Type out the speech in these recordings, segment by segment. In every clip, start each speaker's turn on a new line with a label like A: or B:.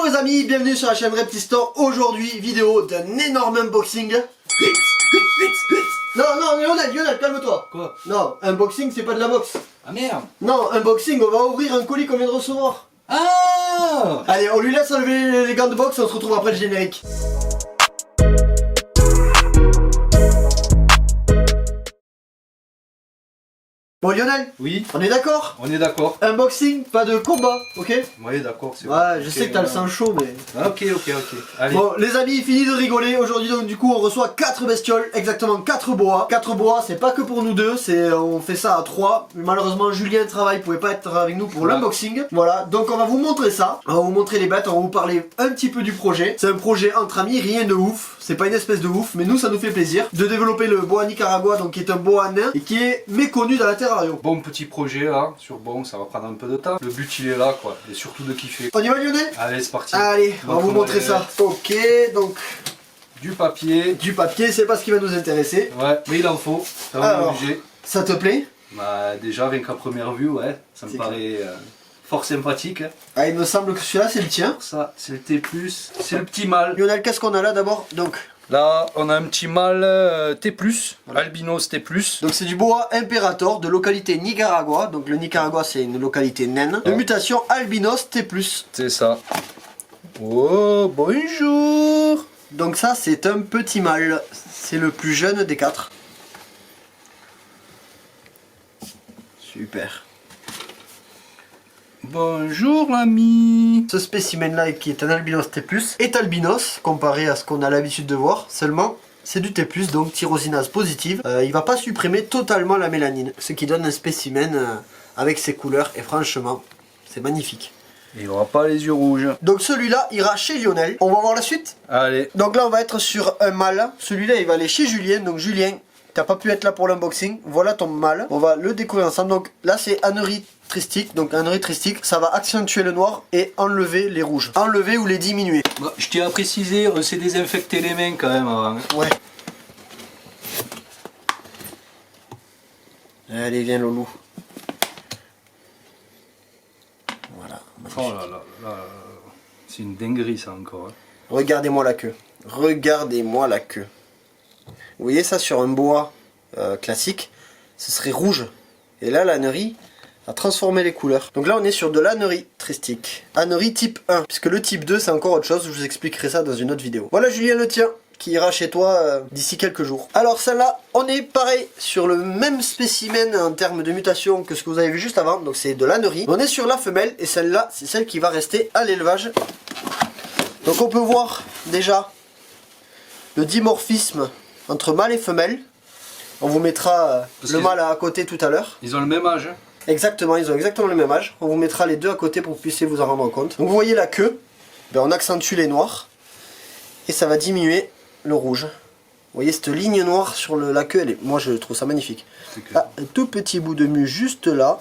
A: Bonjour les amis, bienvenue sur la chaîne Reptile Store. Aujourd'hui, vidéo d'un énorme unboxing. Non, Lionel, calme-toi.
B: Quoi?
A: Non, unboxing c'est pas de la boxe.
B: Ah merde.
A: Non, unboxing, on va ouvrir un colis qu'on vient de recevoir.
B: Ah.
A: Allez, on lui laisse enlever les gants de boxe, on se retrouve après le générique. Bon Lionel,
B: Oui,
A: on est d'accord?
B: on est d'accord.
A: Unboxing, pas de combat, ok?
B: Oui, d'accord, c'est
A: Ouais,
B: bon.
A: je
B: Ok,
A: sais que t'as le sang chaud mais...
B: Ah, ok. Allez.
A: Bon les amis, fini de rigoler, aujourd'hui donc du coup on reçoit 4 bestioles, exactement 4 boas. 4 boas, c'est pas que pour nous deux, on fait ça à 3. Malheureusement Julien travaille, pouvait pas être avec nous pour l'unboxing. Voilà, donc on va vous montrer ça, on va vous montrer les bêtes, on va vous parler un petit peu du projet. C'est un projet entre amis, rien de ouf, c'est pas une espèce de ouf, mais nous ça nous fait plaisir de développer le boa Nicaragua, donc qui est un boa nain et qui est méconnu dans la terrarium.
B: Bon petit projet là, ça va prendre un peu de temps. Le but il est là quoi, et surtout de kiffer.
A: On y va Lionel?
B: Allez, c'est parti.
A: Allez, on va vous montrer ça. Ok, donc...
B: Du papier.
A: Du papier, c'est pas ce qui va nous intéresser.
B: Ouais, mais il en faut, ça va
A: Alors,
B: obligé.
A: ça te plaît?
B: Bah déjà, rien qu'à première vue, ouais, ça me paraît fort sympathique.
A: Ah, il me semble que celui-là c'est le tien.
B: Ça, c'est le T+, c'est le petit mâle.
A: Lionel, qu'est-ce qu'on a là d'abord? Donc
B: Là, on a un petit mâle T+, voilà. Albinos T+.
A: donc c'est du boa Imperator de localité Nicaragua. Donc le Nicaragua c'est une localité naine. De mutation Albinos T+.
B: C'est ça. Oh, bonjour.
A: Donc ça c'est un petit mâle. C'est le plus jeune des 4. Super.
B: Bonjour l'ami.
A: Ce spécimen là qui est un Albinos T+, est albinos comparé à ce qu'on a l'habitude de voir. Seulement c'est du T+, donc tyrosinase positive. Il va pas supprimer totalement la mélanine. Ce qui donne un spécimen avec ses couleurs. Et franchement c'est magnifique.
B: Il aura pas les yeux rouges.
A: Donc celui-là ira chez Lionel. On va voir la suite.
B: Allez.
A: Donc là on va être sur un mâle. Celui-là il va aller chez Julien. Donc Julien, t'as pas pu être là pour l'unboxing. Voilà ton mâle. On va le découvrir ensemble. Donc là c'est anerie tristique. Donc anerie tristique, ça va accentuer le noir et enlever les rouges. Enlever ou les diminuer.
B: Bah, je tiens à préciser, on s'est désinfecté les mains quand même avant.
A: Ouais. Allez viens Loulou. Voilà.
B: Oh là là là. C'est une dinguerie ça encore.
A: Regardez-moi la queue. Regardez-moi la queue. Vous voyez ça sur un boa classique, ce serait rouge. Et là l'anerie a transformé les couleurs. Donc là on est sur de l'anerie tristique. Anerie type 1, puisque le type 2 c'est encore autre chose, je vous expliquerai ça dans une autre vidéo. Voilà Julien le tien, qui ira chez toi d'ici quelques jours. Alors celle-là, on est pareil sur le même spécimen en termes de mutation que ce que vous avez vu juste avant, donc c'est de l'anerie. On est sur la femelle et celle-là c'est celle qui va rester à l'élevage. Donc on peut voir déjà le dimorphisme entre mâle et femelle. On vous mettra le mâle à côté tout à l'heure.
B: Ils ont le même âge.
A: Exactement, ils ont exactement le même âge. On vous mettra les deux à côté pour que vous puissiez vous en rendre compte. Donc vous voyez la queue, ben on accentue les noirs et ça va diminuer le rouge. Vous voyez cette ligne noire sur la queue, moi je trouve ça magnifique. Ah, un tout petit bout de mue juste là.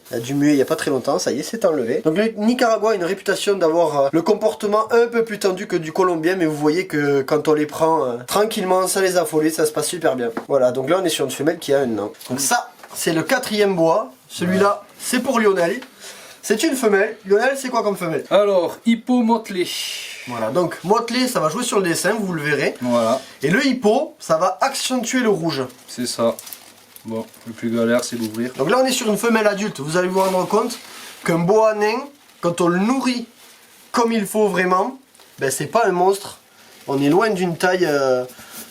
A: Il a dû muer il n'y a pas très longtemps, ça y est, c'est enlevé. Donc le Nicaragua a une réputation d'avoir le comportement un peu plus tendu que du colombien, mais vous voyez que quand on les prend tranquillement, sans les affoler, ça se passe super bien. Voilà, donc là on est sur une femelle qui a un an. Donc ça, c'est le 4e bois. Celui-là, c'est pour Lionel. C'est une femelle. Lionel, c'est quoi comme femelle?
B: Alors, hippo motelé.
A: Voilà, donc motelé, ça va jouer sur le dessin, vous le verrez.
B: Voilà.
A: Et le hippo, ça va accentuer le rouge.
B: C'est ça. Bon, le plus galère c'est d'ouvrir.
A: Donc là on est sur une femelle adulte, vous allez vous rendre compte qu'un boa nain, quand on le nourrit comme il faut vraiment, ben c'est pas un monstre. On est loin d'une taille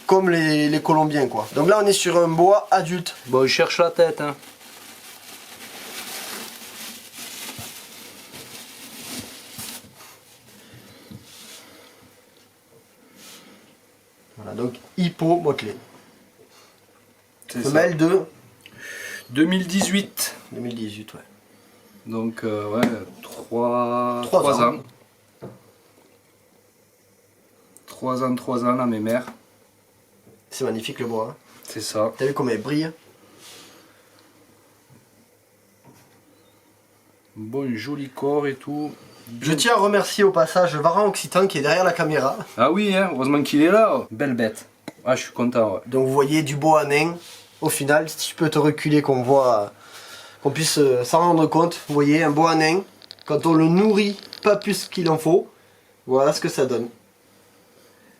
A: comme les Colombiens quoi. Donc là on est sur un boa adulte.
B: Bon, je cherche la tête hein.
A: Voilà, donc hippo motelé.
B: Femelle
A: de
B: 2018.
A: 2018, ouais.
B: Donc, ouais, 3
A: ans.
B: ans. 3 ans à mes mères.
A: C'est magnifique le bois. Hein.
B: C'est ça.
A: T'as vu comment il brille?
B: Bon, joli corps et tout.
A: Je tiens à remercier au passage Varan Occitan qui est derrière la caméra.
B: Ah oui, hein, heureusement qu'il est là. Belle bête. Ah, je suis content, ouais.
A: Donc vous voyez du boa nain. Au final, si tu peux te reculer, qu'on voit, qu'on puisse s'en rendre compte. Vous voyez un boa nain quand on le nourrit pas plus qu'il en faut, voilà ce que ça donne.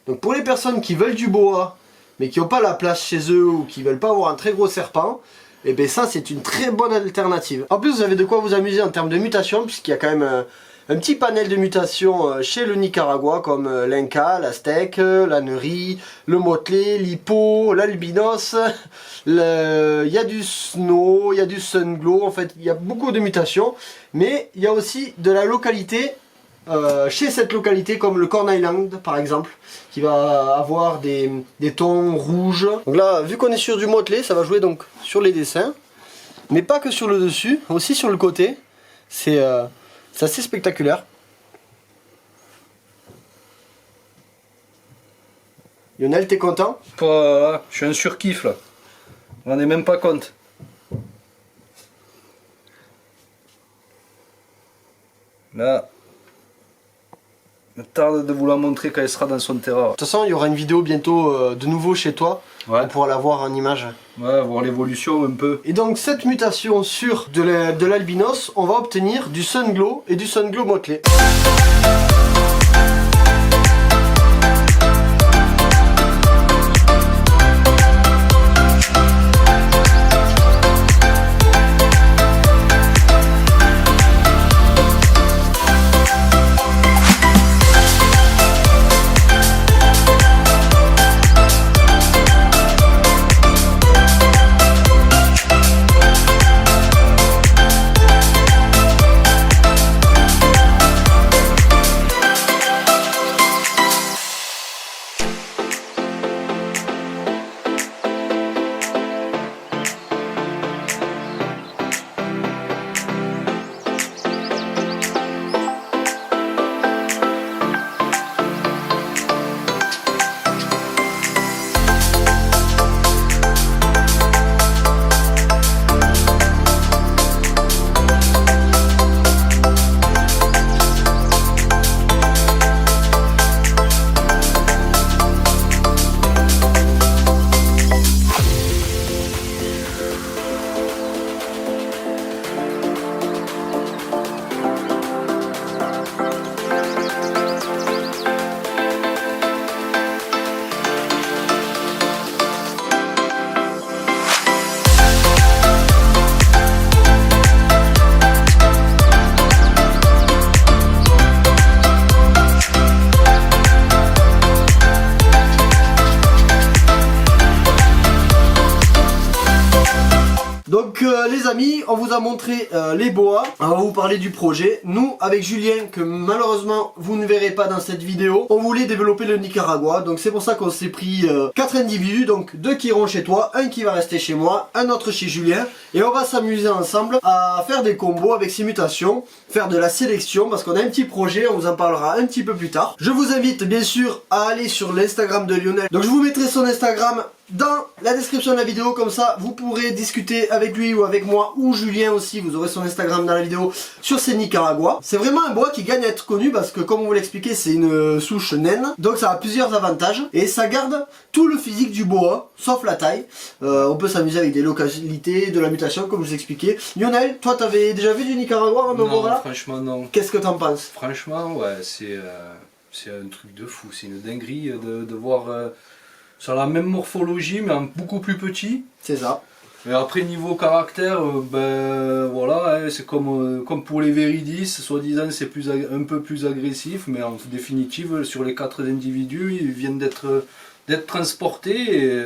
A: Donc pour les personnes qui veulent du boa, mais qui n'ont pas la place chez eux ou qui veulent pas avoir un très gros serpent, et bien ça c'est une très bonne alternative. En plus vous avez de quoi vous amuser en termes de mutation, puisqu'il y a quand même un petit panel de mutations chez le Nicaragua, comme l'Inca, l'Aztèque, l'Annery, le Motley, l'Hippo, l'Albinos, il y a du Snow, il y a du Sunglow, en fait il y a beaucoup de mutations, mais il y a aussi de la localité, chez cette localité, comme le Corn Island par exemple, qui va avoir des tons rouges. Donc là, vu qu'on est sur du Motley, ça va jouer donc sur les dessins, mais pas que sur le dessus, aussi sur le côté. C'est assez spectaculaire. Lionel, t'es content?
B: Je suis un surkiff là. On n'en est même pas compte. Là, je me tarde de vous la montrer quand elle sera dans son terrain.
A: De toute façon, il y aura une vidéo bientôt de nouveau chez toi.
B: Ouais.
A: On pourra la voir en image.
B: Ouais, voir l'évolution un peu.
A: Et donc cette mutation sur de l'albinos, on va obtenir du Sunglow et du Sunglow Motley. Donc les amis, on vous a montré les boas, on va vous parler du projet. Nous, avec Julien, que malheureusement vous ne verrez pas dans cette vidéo, on voulait développer le Nicaragua. Donc c'est pour ça qu'on s'est pris 4 individus, donc 2 qui iront chez toi, un qui va rester chez moi, un autre chez Julien. Et on va s'amuser ensemble à faire des combos avec ces mutations, faire de la sélection, parce qu'on a un petit projet, on vous en parlera un petit peu plus tard. Je vous invite bien sûr à aller sur l'Instagram de Lionel. Donc je vous mettrai son Instagram dans la description de la vidéo, comme ça vous pourrez discuter avec lui ou avec moi ou Julien aussi, vous aurez son Instagram dans la vidéo sur ces Nicaragua. C'est vraiment un bois qui gagne à être connu parce que comme on vous l'expliquait c'est une souche naine, donc ça a plusieurs avantages et ça garde tout le physique du boa sauf la taille. On peut s'amuser avec des localités, de la mutation comme je vous expliquais. Lionel, toi t'avais déjà vu du Nicaragua avant de me voir là?
B: Franchement non.
A: Qu'est-ce que t'en penses?
B: Franchement ouais, c'est un truc de fou, c'est une dinguerie de voir sur la même morphologie mais en beaucoup plus petit.
A: C'est ça.
B: Et après niveau caractère, ben voilà, hein, c'est comme pour les Viridis, soi-disant c'est un peu plus agressif, mais en définitive sur les 4 individus, ils viennent d'être transportés et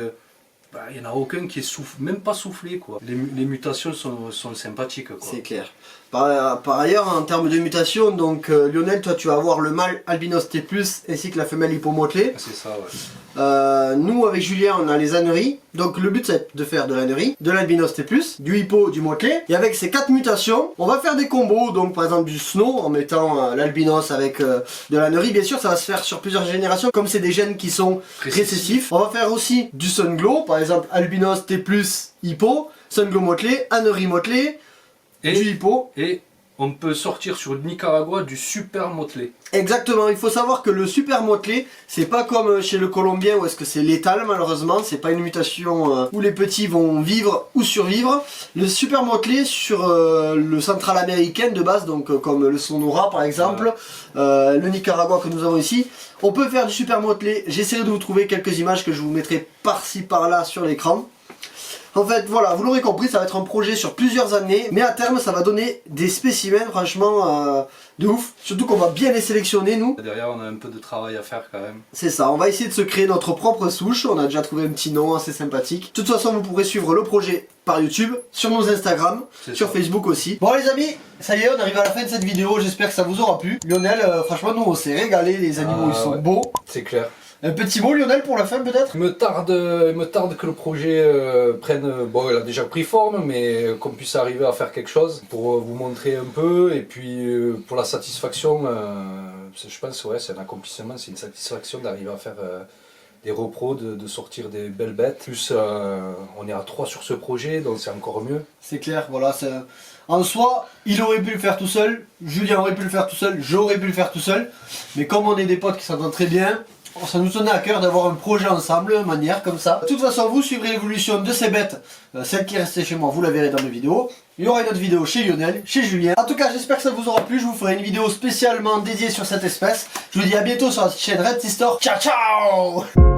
B: ben, il n'y en a aucun qui est même pas soufflé quoi. Les mutations sont sympathiques quoi.
A: C'est clair. Par ailleurs, en termes de mutation, donc Lionel, toi tu vas avoir le mâle albinos T+, ainsi que la femelle Hippo Motley.
B: C'est ça ouais.
A: Nous avec Julien on a les ânneries, donc le but c'est de faire de l'ânnerie, de l'albinos T+, du Hippo, du Motley, et avec ces 4 mutations, on va faire des combos, donc par exemple du Snow en mettant l'albinos avec de l'ânnerie, bien sûr ça va se faire sur plusieurs générations, comme c'est des gènes qui sont récessifs. On va faire aussi du Sunglow, par exemple albinos T+, Hippo, Sunglow Motley, ânnerie Motley,
B: et
A: du Hippo.
B: et on peut sortir sur le Nicaragua du super motelé.
A: Exactement, il faut savoir que le super motelé, c'est pas comme chez le colombien où est-ce que c'est létal malheureusement, c'est pas une mutation où les petits vont vivre ou survivre. Le super motelé sur le central américain de base, donc comme le Sonora par exemple, le Nicaragua que nous avons ici, on peut faire du super motelé. J'essaierai de vous trouver quelques images que je vous mettrai par-ci par-là sur l'écran. En fait, voilà, vous l'aurez compris, ça va être un projet sur plusieurs années, mais à terme, ça va donner des spécimens, franchement, de ouf. Surtout qu'on va bien les sélectionner, nous.
B: Derrière, on a un peu de travail à faire quand même.
A: C'est ça, on va essayer de se créer notre propre souche. On a déjà trouvé un petit nom assez sympathique. De toute façon, vous pourrez suivre le projet par YouTube, sur nos Instagram, sur Facebook aussi. Bon les amis, ça y est, on arrive à la fin de cette vidéo. J'espère que ça vous aura plu. Lionel, franchement, nous, on s'est régalé. Les animaux, ils sont beaux.
B: C'est clair.
A: Un petit mot Lionel pour la fin peut-être?
B: Il me tarde que le projet prenne, bon il a déjà pris forme, mais qu'on puisse arriver à faire quelque chose pour vous montrer un peu, et puis pour la satisfaction, je pense ouais, c'est un accomplissement, c'est une satisfaction d'arriver à faire des repros, de sortir des belles bêtes. Plus on est à 3 sur ce projet, donc c'est encore mieux.
A: C'est clair, voilà, en soi, il aurait pu le faire tout seul, Julien aurait pu le faire tout seul, j'aurais pu le faire tout seul, mais comme on est des potes qui s'entendent très bien, ça nous tenait à cœur d'avoir un projet ensemble, de manière comme ça. De toute façon, vous suivrez l'évolution de ces bêtes, celle qui est restée chez moi, vous la verrez dans mes vidéos. Il y aura une autre vidéo chez Lionel, chez Julien. En tout cas, j'espère que ça vous aura plu, je vous ferai une vidéo spécialement dédiée sur cette espèce. Je vous dis à bientôt sur la chaîne Red Sea Store. Ciao ciao!